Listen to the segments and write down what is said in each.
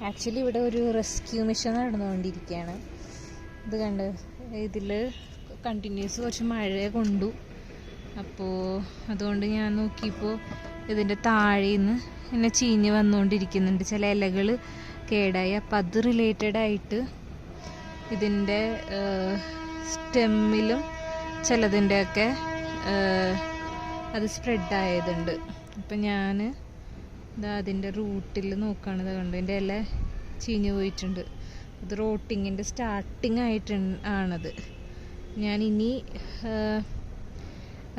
Actually ഇവിടെ ഒരു rescue mission നടന്നുകൊണ്ടിരിക്കുകയാണ്. ഇത് കണ്ട് ഇതിൽ കണ്ടിന്യൂസ് കുറച്ച് മഴ കൊണ്ടു. അപ്പോൾ അതുകൊണ്ട് ഞാൻ നോക്കിയപ്പോൾ ഇതിൻ്റെ താഴെ നിന്ന് എന്നെ ചീഞ്ഞ് വന്നുകൊണ്ടിരിക്കുന്നുണ്ട്. ചില ഇലകൾ കേടായി. അപ്പോൾ അത് റിലേറ്റഡ് ആയിട്ട് ഇതിൻ്റെ സ്റ്റെമ്മിലും ചിലതിൻ്റെയൊക്കെ അത് സ്പ്രെഡായതുണ്ട്. അപ്പം ഞാൻ അതിൻ്റെ റൂട്ടിൽ നോക്കുകയാണിത് കണ്ടു. എൻ്റെ ഇല ചീഞ്ഞ് പോയിട്ടുണ്ട്. അത് റോട്ടിങ്ങിൻ്റെ സ്റ്റാർട്ടിങ് ആണത്. ഞാനിനി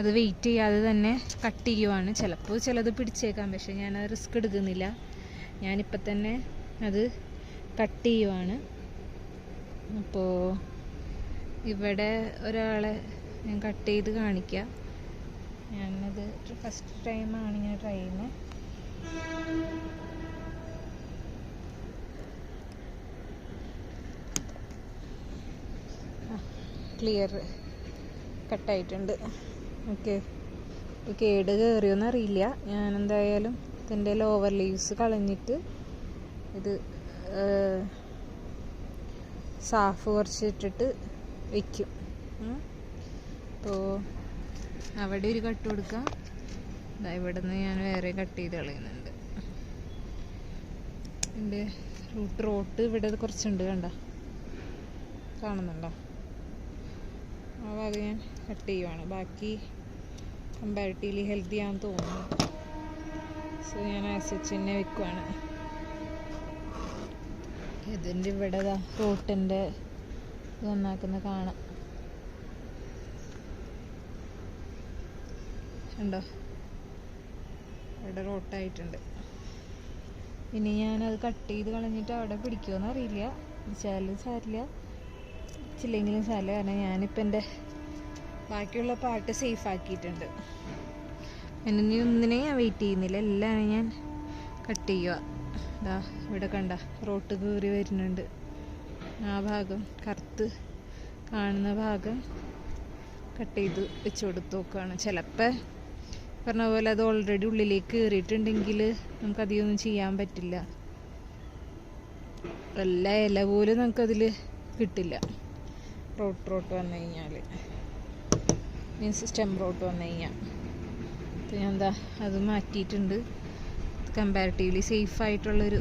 അത് വെയിറ്റ് ചെയ്യാതെ തന്നെ കട്ട് ചെയ്യുവാണ്. ചിലപ്പോൾ ചിലത് പിടിച്ചേക്കാം, പക്ഷെ ഞാനത് റിസ്ക് എടുക്കുന്നില്ല. ഞാനിപ്പോൾ തന്നെ അത് കട്ട് ചെയ്യുവാണ്. അപ്പോൾ ഇവിടെ ഒരാളെ ഞാൻ കട്ട് ചെയ്ത് കാണിക്കാം. ഞാനത് ഫസ്റ്റ് ടൈമാണ് ഞാൻ ട്രൈ ചെയ്യുന്നത്. ക്ലിയർ കട്ടായിട്ടുണ്ട്. ഓക്കെ, കേട് കയറിയോന്നറിയില്ല. ഞാൻ എന്തായാലും ഇതിൻ്റെ ലോവർ ലീവ്സ് കളഞ്ഞിട്ട് ഇത് സാഫ് കുറച്ച് ഇട്ടിട്ട് വയ്ക്കും. അപ്പോൾ അവിടെ ഒരു കട്ട് കൊടുക്കാം. ഇവിടെ നിന്ന് ഞാൻ വേറെ കട്ട് ചെയ്ത് കളയുന്നുണ്ട്. എൻ്റെ റോട്ട് ഇവിടെ കുറച്ചുണ്ട്, കണ്ട കാണുന്നുണ്ടോ? ആ ഭാഗം ഞാൻ കട്ട് ചെയ്യുവാണ്. ബാക്കി കമ്പാരിറ്റീവ്ലി ഹെൽത്തി ആണെന്ന് തോന്നുന്നു. സോ ഞാൻ ആസിച്ച് തന്നെ വെക്കുവാണ്. ഇതിൻ്റെ ഇവിടെ റോട്ടിൻ്റെ ഇത് നന്നാക്കുന്ന കാണാം. ഉണ്ടോ? ഇവിടെ റോട്ടായിട്ടുണ്ട്. ഇനി ഞാനത് കട്ട് ചെയ്ത് കളഞ്ഞിട്ട് അവിടെ പിടിക്കുമെന്ന് അറിയില്ല. പിടിച്ചാലും സാരില്ല, പിടിച്ചില്ലെങ്കിലും സാരില്ല. കാരണം ഞാനിപ്പോൾ എൻ്റെ ബാക്കിയുള്ള പാർട്ട് സേഫ് ആക്കിയിട്ടുണ്ട്. ഇനി ഒന്നിനെ ഞാൻ വെയിറ്റ് ചെയ്യുന്നില്ല, എല്ലാം ഞാൻ കട്ട് ചെയ്യുക. ഇതാ ഇവിടെ കണ്ട റോട്ട് കയറി വരുന്നുണ്ട്. ആ ഭാഗം കറുത്ത് കാണുന്ന ഭാഗം കട്ട് ചെയ്ത് വെച്ച് കൊടുത്ത് നോക്കുകയാണ്. ചിലപ്പോൾ പറഞ്ഞ പോലെ അത് ഓൾറെഡി ഉള്ളിലേക്ക് കയറിയിട്ടുണ്ടെങ്കിൽ നമുക്കധികമൊന്നും ചെയ്യാൻ പറ്റില്ല. എല്ലാ ഇല പോലും നമുക്കതിൽ കിട്ടില്ല. റോട്ട് വന്നു കഴിഞ്ഞാൽ, മീൻസ് സ്റ്റെം റോട്ട് വന്നു കഴിഞ്ഞാൽ. അപ്പോൾ ഞാൻ അത് മാറ്റിയിട്ടുണ്ട്. കമ്പാരിറ്റീവ്ലി സേഫായിട്ടുള്ളൊരു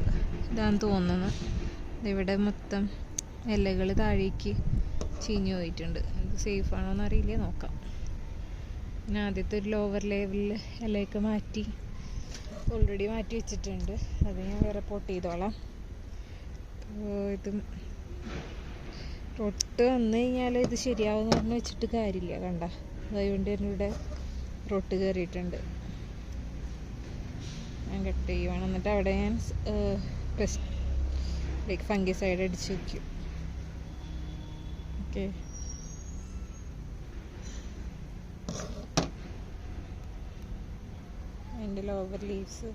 ഇതാണെന്ന് തോന്നുന്നു. ഇവിടെ മൊത്തം ഇലകൾ താഴേക്ക് ചീഞ്ഞു പോയിട്ടുണ്ട്. ഇത് സേഫാണോ എന്നറിയില്ല, നോക്കാം. ഞാൻ ആദ്യത്തെ ഒരു ലോവർ ലെവലിൽ ഇലയൊക്കെ മാറ്റി ഓൾറെഡി മാറ്റി വെച്ചിട്ടുണ്ട്. അത് ഞാൻ വേറെ പോട്ട് ചെയ്തോളാം. ഇത് റൊട്ട് വന്നു കഴിഞ്ഞാൽ ഇത് ശരിയാവുമെന്ന് പറഞ്ഞ് വെച്ചിട്ട് കാര്യമില്ല. കണ്ട അതുകൊണ്ട് തന്നെ ഇവിടെ റൊട്ട് കയറിയിട്ടുണ്ട്. ഞാൻ കട്ട് ചെയ്യുവാണ്. എന്നിട്ട് അവിടെ ഞാൻ ഫംഗിസൈഡ് അടിച്ച് വയ്ക്കും. ഓക്കെ, അതിൻ്റെ ലോവർ ലീവ്സ്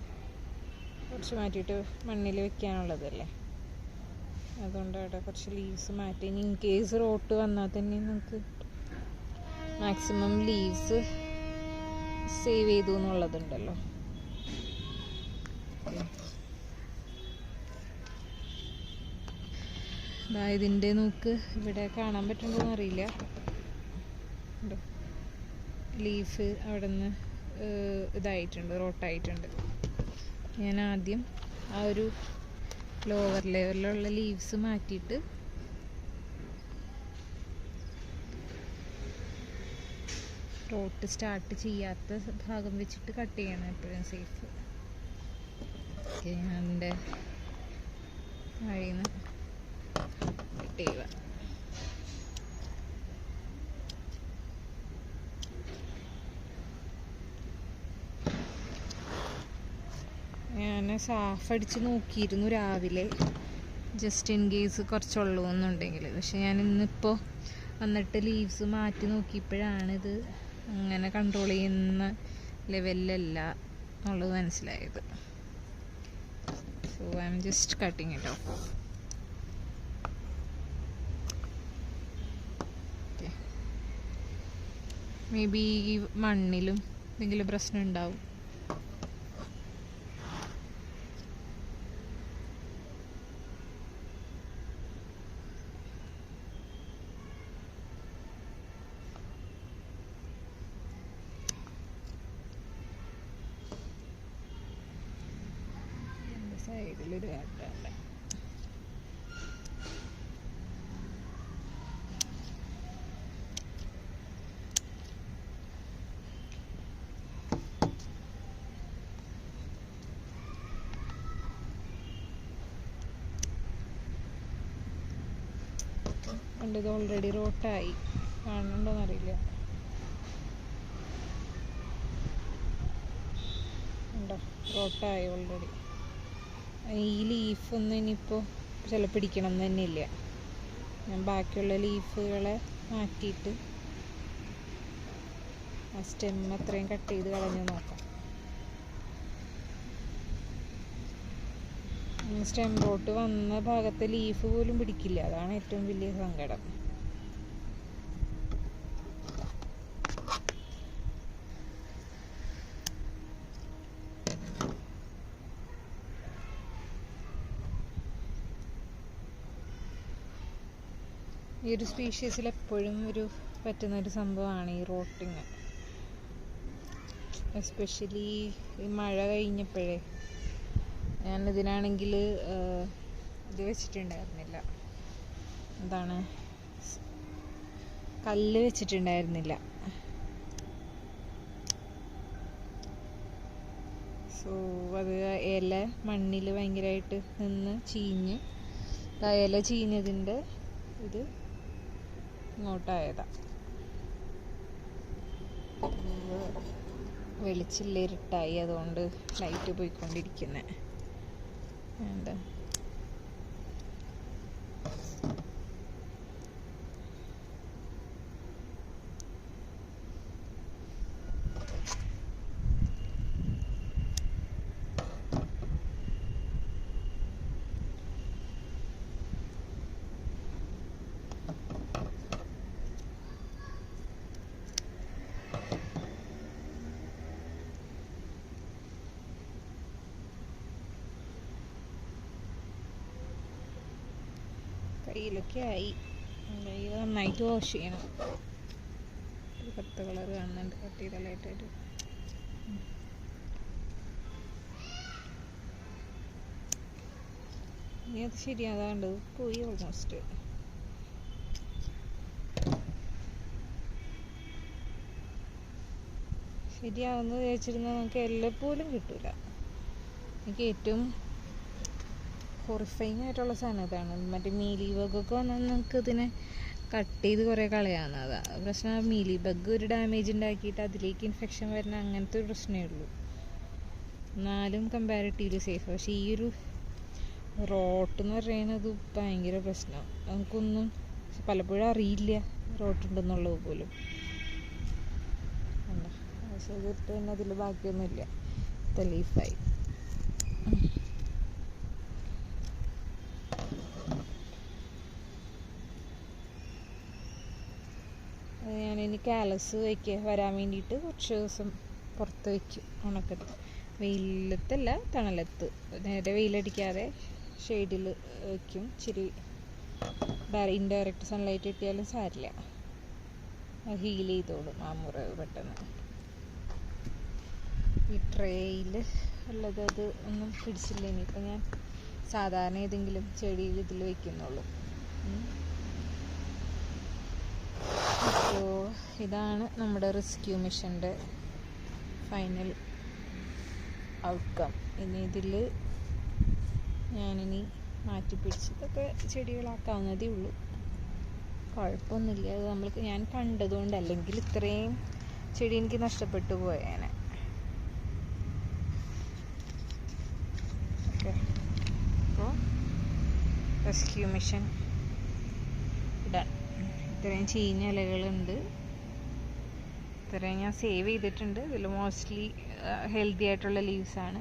കുറച്ച് മാറ്റിയിട്ട് മണ്ണിൽ വെക്കാനുള്ളതല്ലേ, അതുകൊണ്ട് അവിടെ കുറച്ച് ലീവ്സ് മാറ്റി. ഇൻ കേസ് റോട്ട് വന്നാൽ തന്നെ നമുക്ക് മാക്സിമം ലീവ്സ് സേവ് ചെയ്തു എന്നുള്ളതുണ്ടല്ലോ. ഇതിൻ്റെ നോക്ക് ഇവിടെ കാണാൻ പറ്റുന്നുണ്ടോയെന്ന് അറിയില്ല. ലീഫ് അവിടെ നിന്ന് ഇതായിട്ടുണ്ട്, റോട്ടായിട്ടുണ്ട്. ഞാൻ ആദ്യം ആ ഒരു ലോവർ ലെവലിലുള്ള ലീവ്സ് മാറ്റിയിട്ട് റോട്ട് സ്റ്റാർട്ട് ചെയ്യാത്ത ഭാഗം വെച്ചിട്ട് കട്ട് ചെയ്യണം എപ്പോഴും സേഫ്. ഓക്കെ, ഞാൻ എൻ്റെ വഴിയിൽ നിന്ന് കട്ട് ചെയ്യുക. ഞാൻ സാഫ് അടിച്ച് നോക്കിയിരുന്നു രാവിലെ, ജസ്റ്റ് ഇൻ കേസ് കുറച്ചുള്ളൂ എന്നുണ്ടെങ്കിൽ. പക്ഷെ ഞാൻ ഇന്നിപ്പോൾ വന്നിട്ട് ലീവ്സ് മാറ്റി നോക്കിയപ്പോഴാണിത് അങ്ങനെ കൺട്രോൾ ചെയ്യുന്ന ലെവലിലല്ല എന്നുള്ളത് മനസ്സിലായത്. So I am just cutting it off. Okay, may be ഈ മണ്ണിലും എന്തെങ്കിലും പ്രശ്നം ഉണ്ടാവും. സൈഡിലൊരു കാട്ടുണ്ട്. ഇത് ഓൾറെഡി റോട്ടായി, കാണുന്നുണ്ടോന്നറിയില്ല. ഉണ്ടോ, റോട്ടായി ഓൾറെഡി. ഈ ലീഫൊന്നും ഇനിയിപ്പോൾ ചിലപ്പോൾ പിടിക്കണം എന്ന് തന്നെ ഇല്ല. ഞാൻ ബാക്കിയുള്ള ലീഫുകളെ മാറ്റിയിട്ട് ആ സ്റ്റെം അത്രയും കട്ട് ചെയ്ത് കളഞ്ഞ് നോക്കാം. സ്റ്റെം റോട്ട് വന്ന ഭാഗത്തെ ലീഫ് പോലും പിടിക്കില്ല, അതാണ് ഏറ്റവും വലിയ സങ്കടം. ഈ ഒരു സ്പീഷീസിൽ എപ്പോഴും പറ്റുന്നൊരു സംഭവമാണ് ഈ റോട്ടിങ്. എസ്പെഷ്യലി ഈ മഴ കഴിഞ്ഞപ്പോഴേ ഞാനിതിനാണെങ്കിൽ ഇത് വെച്ചിട്ടുണ്ടായിരുന്നില്ല, എന്താണ്, കല്ല് വെച്ചിട്ടുണ്ടായിരുന്നില്ല. സോ അത് ഇല മണ്ണിൽ ഭയങ്കരമായിട്ട് നിന്ന് ചീഞ്ഞ് ഇല ചീഞ്ഞതിൻ്റെ ഇത് ഇങ്ങോട്ടായതാ. വെളിച്ചില്ല, ഇരുട്ടായി, അതുകൊണ്ട് ലൈറ്റ് പോയിക്കൊണ്ടിരിക്കുന്നത്. എന്താ കയ്യിലൊക്കെ ആയി. കയ്യിൽ നന്നായിട്ട് വാഷ് ചെയ്യണം. ഒരു കറുത്ത കളർ കാണുന്നുണ്ട് കട്ട് ചെയ്തലായിട്ടൊരു. ഇനി അത് ശരിയാകാണ്ട് പോയി ഓൾമോസ്റ്റ്. ശരിയാവുന്ന വിചാരിച്ചിരുന്നാൽ നമുക്ക് എല്ലാപ്പോലും കിട്ടൂല. എനിക്ക് ഏറ്റവും ഹൊറിഫൈങ് ആയിട്ടുള്ള സാധനം ഇതാണ്. മറ്റേ മീലി ബഗ്ഗൊക്കെ വന്നാൽ നമുക്ക് ഇതിനെ കട്ട് ചെയ്ത് കുറേ കളയാവുന്നതാണ്. പ്രശ്നം മീലി ബഗ് ഒരു ഡാമേജ് ഉണ്ടാക്കിയിട്ട് അതിലേക്ക് ഇൻഫെക്ഷൻ വരുന്ന അങ്ങനത്തെ ഒരു പ്രശ്നമേ ഉള്ളൂ. എന്നാലും കമ്പാരിറ്റീവ്ലി സേഫ്. പക്ഷേ ഈ ഒരു റോട്ട് എന്ന് പറയുന്നത് ഭയങ്കര പ്രശ്നം. നമുക്കൊന്നും പലപ്പോഴും അറിയില്ല റോട്ടുണ്ടെന്നുള്ളത് പോലും. പക്ഷേ ഇതിട്ട് തന്നെ അതിൽ ബാക്കിയൊന്നുമില്ല, ലീഫായി. ഞാനിനി കാലസ് വരാൻ വേണ്ടിയിട്ട് കുറച്ച് ദിവസം പുറത്ത് വയ്ക്കും, ഉണക്കത്ത്. വെയിലത്തല്ല, തണലത്ത്. നേരെ വെയിലടിക്കാതെ ഷെയ്ഡിൽ വയ്ക്കും. ഇച്ചിരി ഇൻഡയറക്റ്റ് സൺലൈറ്റ് കിട്ടിയാലും സാരില്ല, ഹീൽ ചെയ്തോളും ആ മുറിവ് പെട്ടെന്ന്. ഈ ട്രേയിൽ ഉള്ളത് അത് ഒന്നും പിടിച്ചില്ല. ഇനിയിപ്പോൾ ഞാൻ സാധാരണ ഏതെങ്കിലും ചെടിയിൽ ഇതിൽ വയ്ക്കുന്നുള്ളൂ. അപ്പോൾ ഇതാണ് നമ്മുടെ റെസ്ക്യൂ മിഷൻ്റെ ഫൈനൽ ഔട്ട്കം. ഇനി ഇതിൽ ഞാനിനി മാറ്റി പിടിച്ചതൊക്കെ ചെടികളാക്കാവുന്നതേ ഉള്ളൂ. കുഴപ്പമൊന്നുമില്ല. അത് ഞാൻ കണ്ടതുകൊണ്ട്, അല്ലെങ്കിൽ ഇത്രയും ചെടി എനിക്ക് നഷ്ടപ്പെട്ടു പോയേനെ. ഓക്കെ, അപ്പോൾ റെസ്ക്യൂ മിഷൻ ഡൺ. ഇത്രയും ചീഞ്ഞ ഇലകളുണ്ട്, ഇത്രയും ഞാൻ സേവ് ചെയ്തിട്ടുണ്ട്. ഇതിൽ മോസ്റ്റ്ലി ഹെൽത്തി ആയിട്ടുള്ള ലീവ്സാണ്.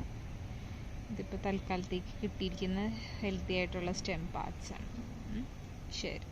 ഇതിപ്പോൾ തൽക്കാലത്തേക്ക് കിട്ടിയിരിക്കുന്ന ഹെൽത്തി ആയിട്ടുള്ള സ്റ്റെം പാർട്സാണ്. ശരി.